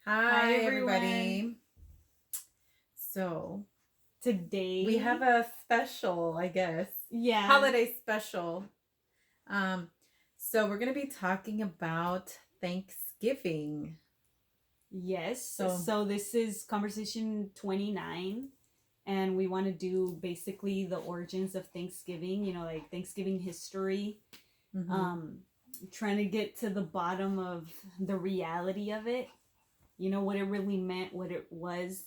Hi, everyone. everybody. So, Today we have a special, I guess, yeah. holiday special. Um, so we're going to be talking about Thanksgiving. Yes. So- So this is conversation 29 and we want to do basically the origins of Thanksgiving, like Thanksgiving history. Mhm. Trying to get to the bottom of the reality of it. What it really meant, what it was,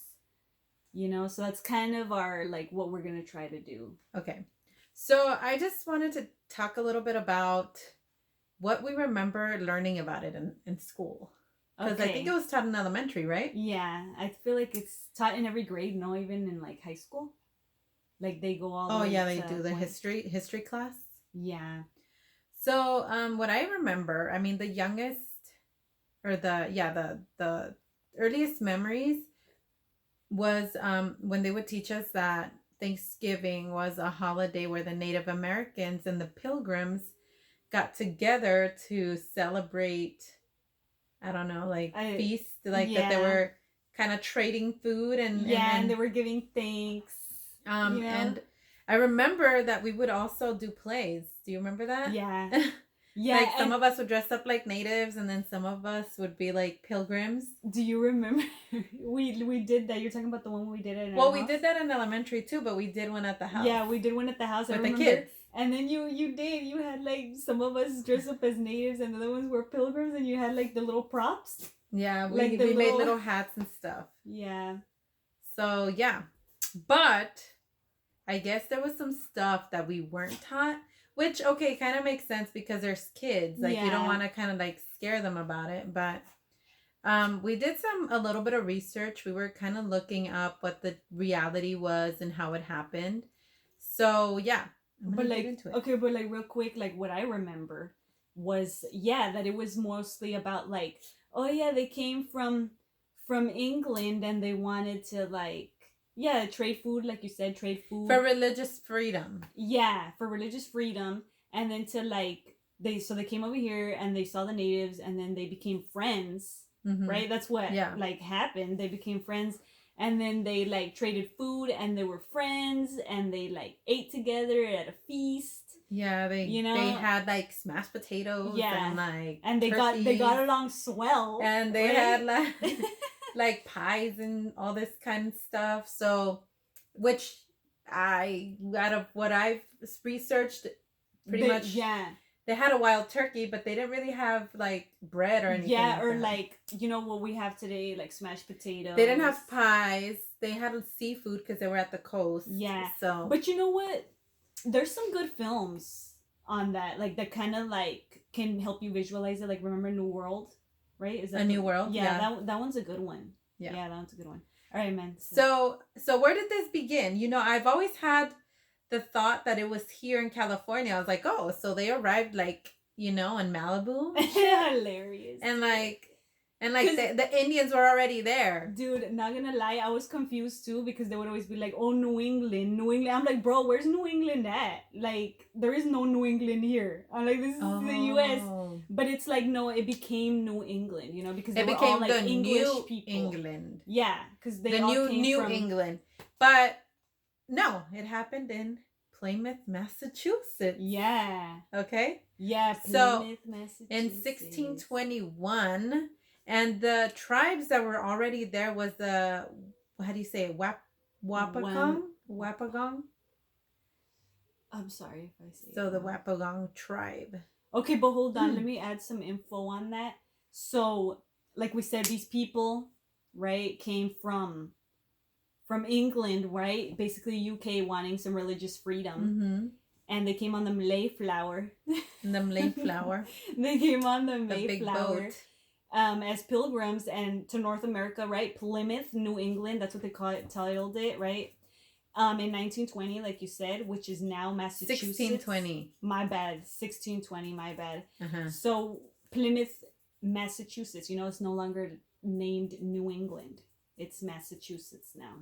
so that's kind of our like what we're going to try to do. Okay. So, I just wanted to talk a little bit about what we remember learning about it in school. Because I think it was taught in elementary, right? Yeah, I feel like it's taught in every grade, no, even in like high school. Like they go all the way. Oh yeah, they to do the one- history class. Yeah. So, what I remember, I mean, the youngest or the earliest memories was when they would teach us that Thanksgiving was a holiday where the Native Americans and the Pilgrims got together to celebrate, I don't know, like feast, like that they were kind of trading food and and they were giving thanks. And I remember that we would also do plays. Do you remember that? Yeah. Yeah. Like some of us would dress up like natives and then some of us would be like pilgrims. Do you remember? we did that. You're talking about the one we did it in Well, our we house? did that in elementary too, but we did one at the house. Yeah, we did one at the house. With the kids. And then you had like some of us dressed up as natives and the other ones were pilgrims and you had like the little props. Yeah, we, Like the we made little- little hats and stuff. Yeah. So, yeah. But I guess there was some stuff that we weren't taught, which, okay, kind of makes sense because there's kids. Like, you don't want to kind of like scare them about it. But we did a little bit of research. We were kind of looking up what the reality was and how it happened. So, yeah. But like, okay, but like real quick, like what I remember was, that it was mostly about like, oh yeah, they came from England and they wanted to like, trade food, like you said, trade food. For religious freedom. Yeah, for religious freedom. And then to like, they came over here and they saw the natives and then they became friends, right? That's what like happened. They became friends. And then they like traded food and they were friends and they like ate together at a feast. Yeah, they had like smashed potatoes and like they got along swell. And they had like like pies and all this kind of stuff. So, which out of what I've researched, pretty much they had a wild turkey, but they didn't really have like bread or anything. Yeah, or like what we have today, like smashed potatoes. They didn't have pies. They had seafood because they were at the coast. Yeah. So, but you know what? There's some good films on that, like that kind of like can help you visualize it. Like remember New World, right? Is that New World? Yeah, that one's a good one. Yeah, that one's a good one. All right, man. So where did this begin? I've always had the thought that it was here in California. I was like, oh, so they arrived like, in Malibu. Hilarious. And like the Indians were already there. Dude, not gonna lie, I was confused too because they would always be like, oh, New England. I'm like, bro, where's New England at? Like, there is no New England here. I'm like, this is the U.S. But it's like, no, it became New England, because they became all, like, the English New people. England. Yeah, because they the all new came New from... England. But no, it happened in Plymouth, Massachusetts. Yeah. Okay? Yeah, Plymouth, Massachusetts. In 1621, and the tribes that were already there was the, how do you say it? Wampagong? Wampagong? I'm sorry if I say So the Wampagong tribe. Okay, but hold on. Let me add some info on that. So, like we said, these people, right, came from England, right? Basically UK wanting some religious freedom. Mm-hmm. And they came on the Mayflower. The Mayflower. They came on the Mayflower. Big boat. As pilgrims and to North America, right? Plymouth, New England, that's what they titled it, right? In 1920, like you said, which is now Massachusetts. 1620. My bad. 1620, my bad. Uh-huh. So Plymouth, Massachusetts, it's no longer named New England. It's Massachusetts now,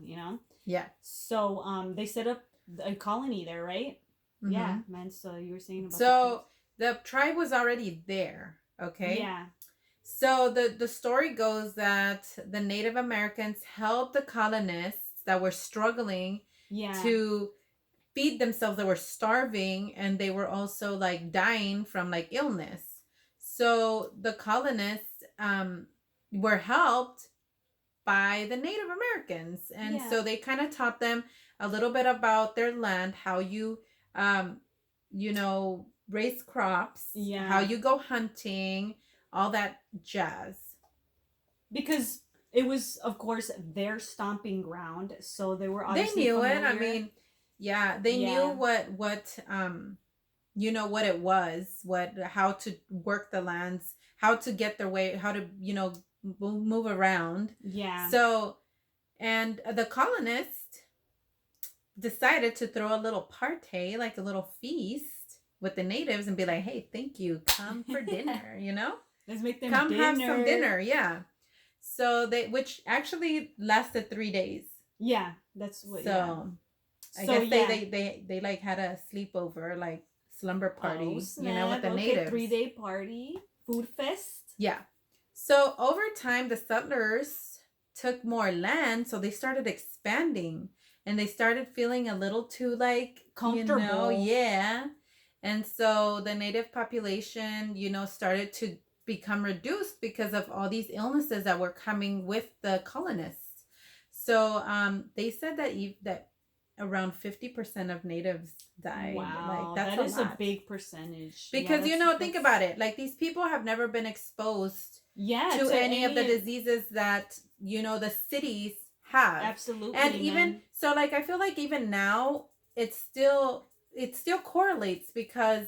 Yeah. So they set up a colony there, right? Mm-hmm. Yeah, man. So you were saying about the tribe was already there, okay? Yeah. So the story goes that the Native Americans helped the colonists that were struggling to feed themselves, that were starving, and they were also like dying from like illness. So the colonists were helped by the Native Americans, and so they kind of taught them a little bit about their land, how you um you know, raise crops, how you go hunting, all that jazz. Because it was, of course, their stomping ground, so they were obviously they knew familiar. It. I mean, yeah, they knew what you know, what it was, what, how to work the lands, how to get their way, how to, you know, move around. Yeah. So, and the colonists decided to throw a little party, like a little feast with the natives, and be like, hey, thank you, come for dinner, you know? Let's make them come dinner. Have some dinner, yeah. So they, which actually lasted 3 days. Yeah, that's what. So, yeah. I guess they like had a sleepover, like slumber party, you know, with the natives. 3-day party, food fest. Yeah. So over time, the settlers took more land, so they started expanding, and they started feeling a little too like comfortable. You know, yeah. And so the native population, you know, started to become reduced because of all these illnesses that were coming with the colonists. So they said that around 50% of natives died. Wow, like that is a big percentage. Because, you know, think about it. Like, these people have never been exposed to any of the diseases that, you know, the cities have. Absolutely. And even so, like, I feel like even now it still correlates, because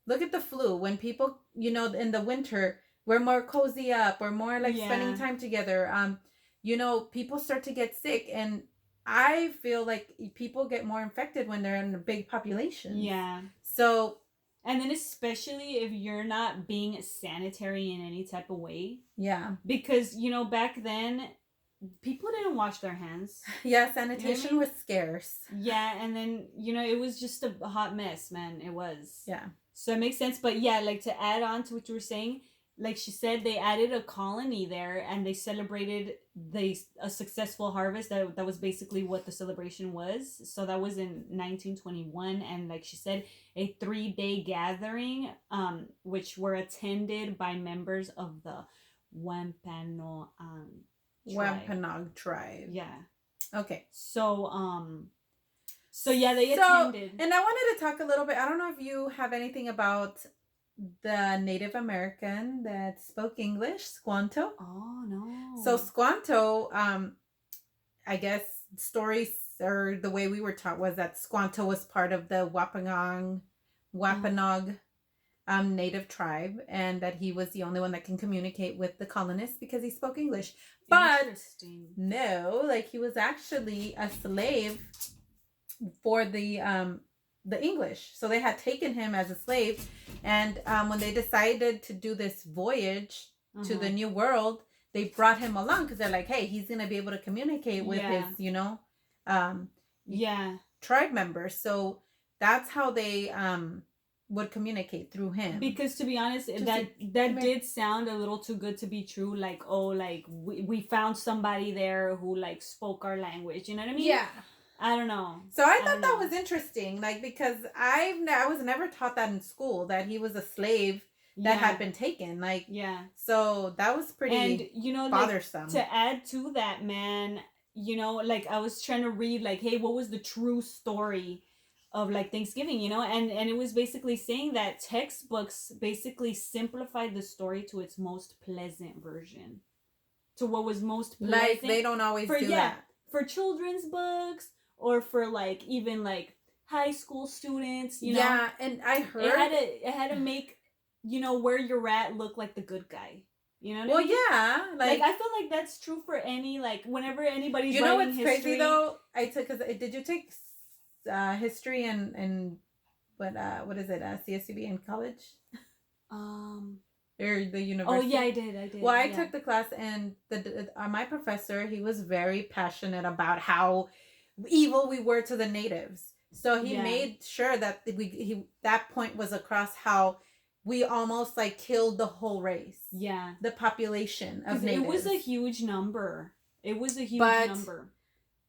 look at the flu. When people, you know, in the winter, we're more cozy up, we're more like spending time together. You know, people start to get sick, and I feel like people get more infected when they're in a big population. Yeah. So, and then especially if you're not being sanitary in any type of way. Yeah. Because, you know, back then people didn't wash their hands. Yeah, sanitation was scarce. Yeah, and then, you know, it was just a hot mess, man. It was. Yeah. So it makes sense. But yeah, like, to add on to what you were saying, like she said, they added a colony there, and they celebrated a successful harvest. That was basically what the celebration was. So that was in 1921, and like she said, a 3-day gathering, which were attended by members of the Wampanoag tribe. Yeah. Okay. So yeah, they attended. And I wanted to talk a little bit. I don't know if you have anything about the Native American that spoke English, Squanto. Oh, no. So Squanto, I guess stories, or the way we were taught, was that Squanto was part of the Wampanoag native tribe, and that he was the only one that can communicate with the colonists because he spoke English. But no, like, he was actually a slave for the English. So they had taken him as a slave, and when they decided to do this voyage to the New World, they brought him along because they're like, hey, he's gonna be able to communicate with his, you know, tribe members. So that's how they would communicate, through him. Because, to be honest, that did sound a little too good to be true. Like, oh, like we found somebody there who like spoke our language. You know what I mean? Yeah. I don't know. So I thought that was interesting, like, because I was never taught that in school, that he was a slave that had been taken. Like, so that was pretty, and, you know, bothersome. Like, to add to that, man, you know, like, I was trying to read, like, hey, what was the true story of like Thanksgiving, you know, and it was basically saying that textbooks basically simplified the story to its most pleasant version, to what was most pleasant. Like, they don't always do that for children's books, or for like even like high school students, you know. Yeah, and I heard it had to make, you know, where you're at look like the good guy. You know what I mean? Yeah, like I feel like that's true for any, like, whenever anybody's, you know what's history, crazy though? I took, did you take history and what is it, CSUB in college? Or the university? Oh yeah, I did. Well, I took the class, and my professor, he was very passionate about how evil we were to the natives. So he made sure that that point was across, how we almost like killed the whole race. Yeah. The population of natives. It was a huge number. It was a huge number.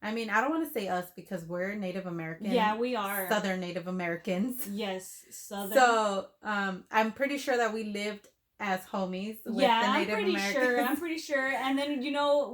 I mean, I don't want to say us because we're Native American. Yeah, we are. Southern Native Americans. Yes, Southern. So, I'm pretty sure that we lived as homies with the Native Americans. I'm pretty sure. And then,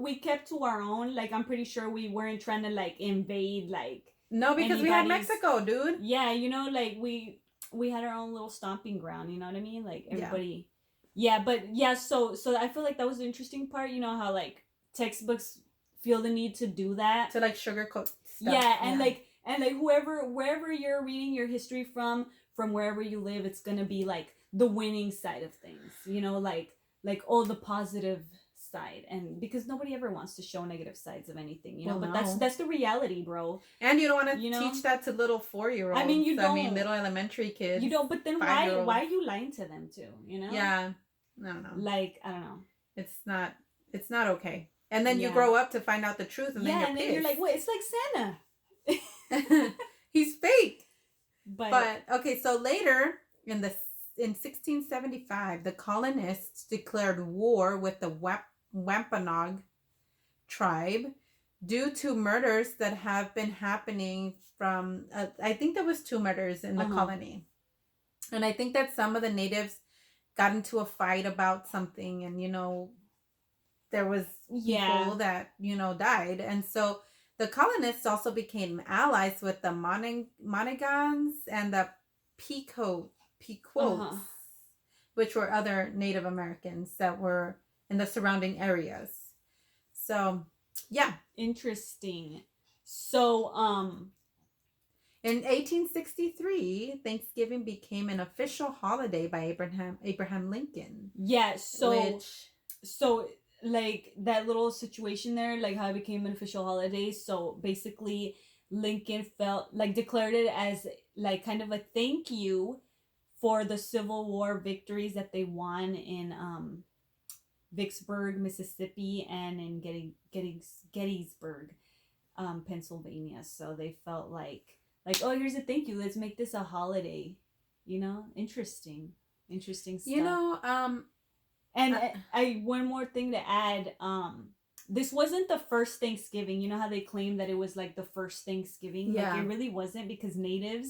we kept to our own. Like, I'm pretty sure we weren't trying to, like, invade, like... No, because we had Mexico, dude. Yeah, like, we had our own little stomping ground, you know what I mean? Like, everybody... Yeah, but, yeah, so I feel like that was the interesting part, how, like, textbooks feel the need to do that. To, like, sugarcoat stuff. Yeah, and, like, wherever you're reading your history from wherever you live, it's gonna be, like, the winning side of things, like the positive side, and because nobody ever wants to show negative sides of anything, but that's the reality, bro. And you don't want to teach that to little 4-year-olds. I mean, you don't. I mean, little elementary kids. You don't. But then why are you lying to them too? Yeah, I don't know. Like, I don't know. It's not okay. And then you grow up to find out the truth, and then you're like, wait, it's like Santa. He's fake. But okay, so later in 1675, the colonists declared war with the Wampanoag tribe due to murders that have been happening from, I think there was 2 murders in the colony. And I think that some of the natives got into a fight about something, and, there was people that, died. And so the colonists also became allies with the Monegans and the Pequots, which were other Native Americans that were in the surrounding areas. So, yeah. Interesting. So, in 1863, Thanksgiving became an official holiday by Abraham Lincoln. Yeah, so like that little situation there, like how it became an official holiday. So basically, Lincoln declared it as like kind of a thank you for the Civil War victories that they won in Vicksburg, Mississippi, and in Gettysburg, Pennsylvania. So they felt like, oh, here's a thank you. Let's make this a holiday. Interesting stuff. And I one more thing to add. This wasn't the first Thanksgiving. You know how they claim that it was like the first Thanksgiving? Yeah. Like, it really wasn't, because Native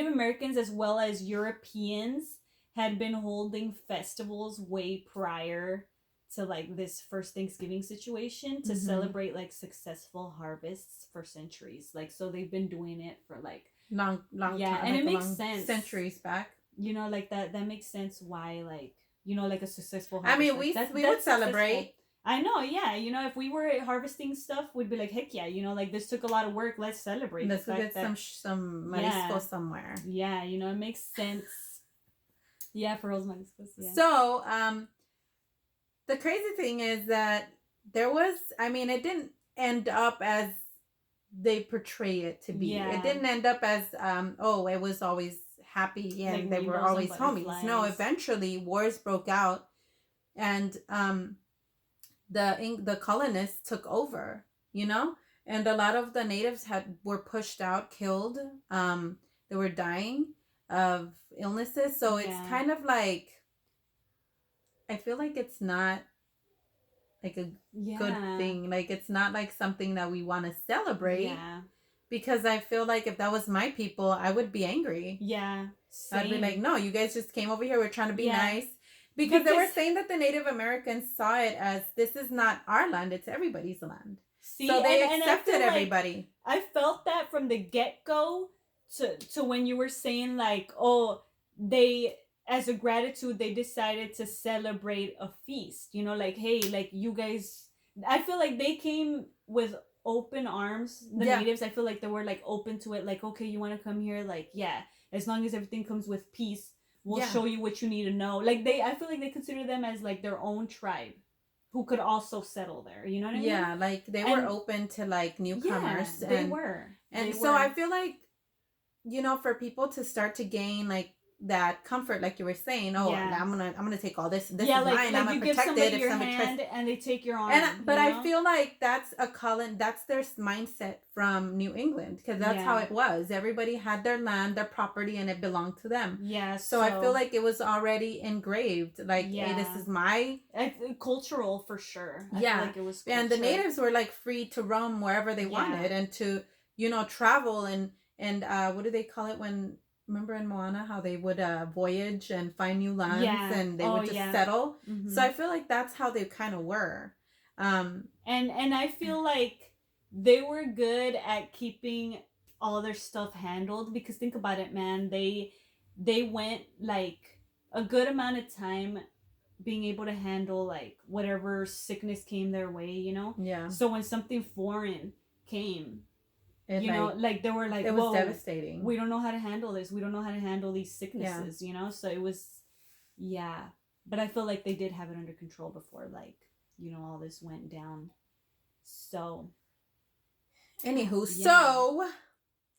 Americans as well as Europeans had been holding festivals way prior to like this first Thanksgiving situation to celebrate like successful harvests for centuries. Like, so they've been doing it for like long time. And like it makes sense. Centuries back. Like that makes sense why, like, like a successful harvest. I mean, we would celebrate. Successful. I know, yeah. If we were harvesting stuff, we'd be like, heck yeah, like this took a lot of work. Let's celebrate. Let's go get some marisco somewhere. Yeah, it makes sense. Yeah, for those mariscos. Yeah. So, the crazy thing is that there was, it didn't end up as they portray it to be. Yeah. It didn't end up as, it was always happy and like they were always homies. No, eventually wars broke out, and the colonists took over, and a lot of the natives were pushed out, killed. They were dying of illnesses. So it's kind of like, I feel like it's not like a good thing. Like, it's not like something that we want to celebrate. Yeah. Because I feel like if that was my people, I would be angry. Yeah. Same. I'd be like, no, you guys just came over here. We're trying to be nice. Because they were saying that the Native Americans saw it as, this is not our land, it's everybody's land. See, so they accepted everybody. Like, I felt that from the get-go to when you were saying like, oh, they, as a gratitude, they decided to celebrate a feast. Like, hey, like, you guys, I feel like they came with open arms. The natives, I feel like they were like open to it. Like, okay, you want to come here? Like, yeah, as long as everything comes with peace, we'll show you what you need to know. Like, I feel like they consider them as like their own tribe who could also settle there. You know what I mean? Yeah, like they were open to like newcomers. Yeah, they were. And so I feel like, for people to start to gain like that comfort, like you were saying. Oh, Yeah. I'm gonna take all this. This yeah, is mine. I'm you gonna give protect it somebody if your somebody tries. hand and they take your arm. And but you I know? feel like that's that's their mindset from New England, because that's how it was. Everybody had their land, their property, and it belonged to them. Yeah. So I feel like it was already engraved. Like, hey, this is my cultural for sure. I yeah. feel like it was culture. And the natives were like free to roam wherever they wanted, and to travel and what do they call it when, remember in Moana how they would voyage and find new lands, and they would just settle. Mm-hmm. So I feel like that's how they kind of were. And I feel like they were good at keeping all their stuff handled, because think about it, man. They went like a good amount of time being able to handle like whatever sickness came their way, you know? Yeah. So when something foreign came, they were like, it was devastating. We don't know how to handle this. We don't know how to handle these sicknesses, you know? So it was, but I feel like they did have it under control before, like, all this went down. So anywho, so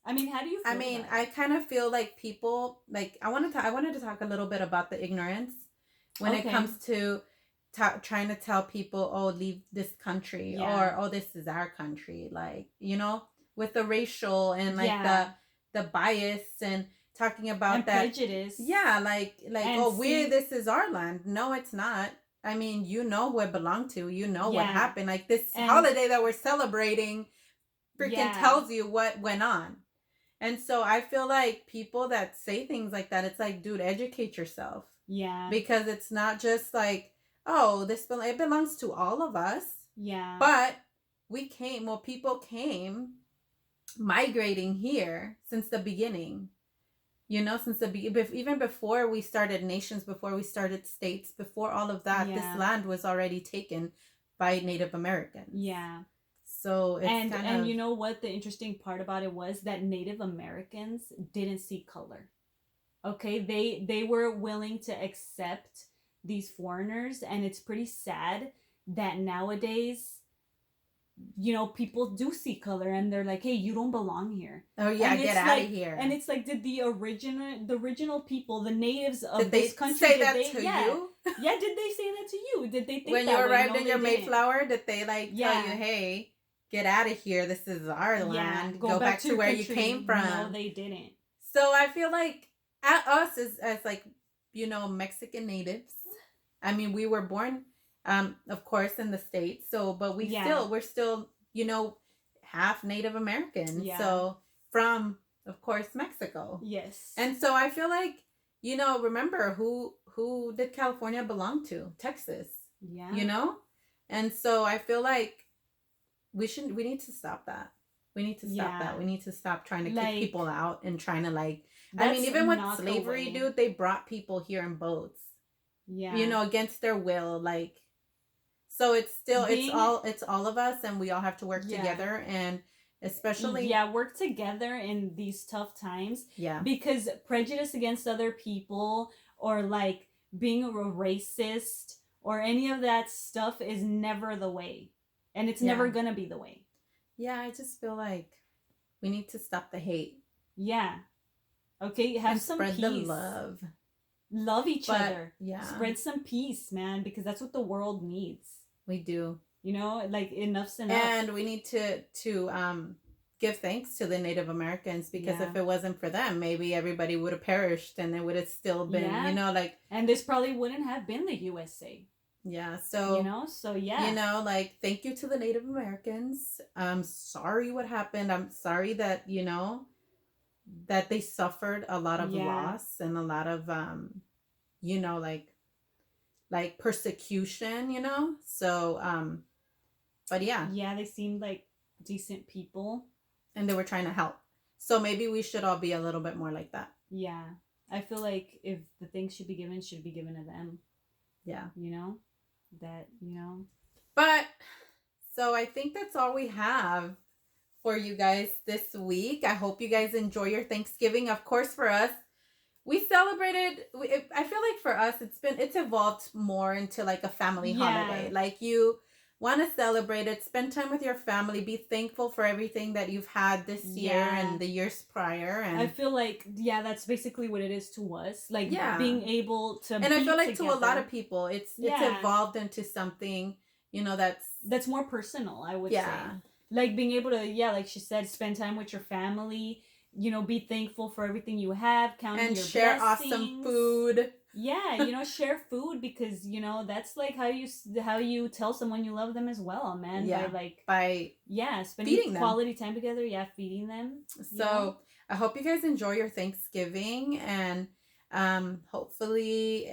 I mean, how do you feel I kind of feel like people, like, I wanted to talk a little bit about the ignorance when it comes to trying to tell people, oh, leave this country, or oh, this is our country, like, with the racial and like the bias, and talking about and that prejudice. Yeah, like oh, this is our land. No, it's not. I mean, who it belonged to. What happened. Like, this holiday that we're celebrating freaking tells you what went on. And so I feel like people that say things like that, it's like, dude, educate yourself. Yeah. Because it's not just like, oh, it belongs to all of us. Yeah. But people came migrating here since the beginning. Since even before we started nations, before we started states, before all of that, this land was already taken by Native Americans. Yeah. So it's and you know what the interesting part about it was, that Native Americans didn't see color. Okay, they were willing to accept these foreigners, and it's pretty sad that nowadays, people do see color and they're like, hey, you don't belong here. Oh yeah, get out of here. And it's like, did the original people, the natives of this country, say that to you? Yeah, did they say that to you? Did they think when that you arrived in your Mayflower, did they tell you, hey, get out of here, this is our land, go back to where you came from? No, they didn't. So I feel like us as like, Mexican natives, I mean, we were born of course in the States, so but we're still half Native American, so from, of course, Mexico. Yes. And so I feel like, remember who did California belong to? Texas. Yeah. And so I feel like we need to stop that. We need to stop that. We need to stop trying to kick people out and trying to I mean, even with slavery, dude, they brought people here in boats. Yeah. Against their will, like. So it's still it's all of us, and we all have to work together, and especially work together in these tough times. Yeah. Because prejudice against other people, or like being a racist or any of that stuff, is never the way. And it's never gonna be the way. Yeah, I just feel like we need to stop the hate. Yeah. Okay, have some peace. Spread the love. Love each other. Yeah. Spread some peace, man, because that's what the world needs. We do. Like, enough's enough. And we need to give thanks to the Native Americans, because if it wasn't for them, maybe everybody would have perished, and it would have still been, and this probably wouldn't have been the USA. Yeah, so thank you to the Native Americans. I'm sorry what happened. I'm sorry that that they suffered a lot of loss and a lot of like persecution, so but they seemed like decent people, and they were trying to help. So maybe we should all be a little bit more like that. Yeah, I feel like if the things should be given to them. Yeah. But so I think that's all we have for you guys this week. I hope you guys enjoy your Thanksgiving. Of course, for us, we celebrated. I feel like for us, it's evolved more into like a family holiday. Like want to celebrate it. Spend time with your family. Be thankful for everything that you've had this year and the years prior. And I feel like, that's basically what it is to us. Like, being able to and I feel like together. To a lot of people, it's evolved into something, that's more personal, I would say. Like, being able to, like she said, spend time with your family, be thankful for everything you have, counting and your share blessings. Awesome food. Yeah, share food, because that's like how you tell someone you love them as well, man. Yeah, by spending quality time together. Yeah, feeding them. So I hope you guys enjoy your Thanksgiving, and hopefully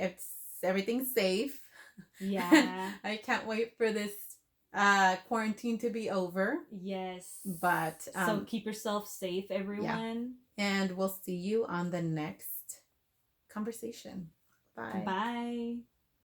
everything's safe. Yeah. I can't wait for this quarantine to be over. Yes. But so keep yourself safe, everyone. Yeah. And we'll see you on the next conversation. Bye. Bye.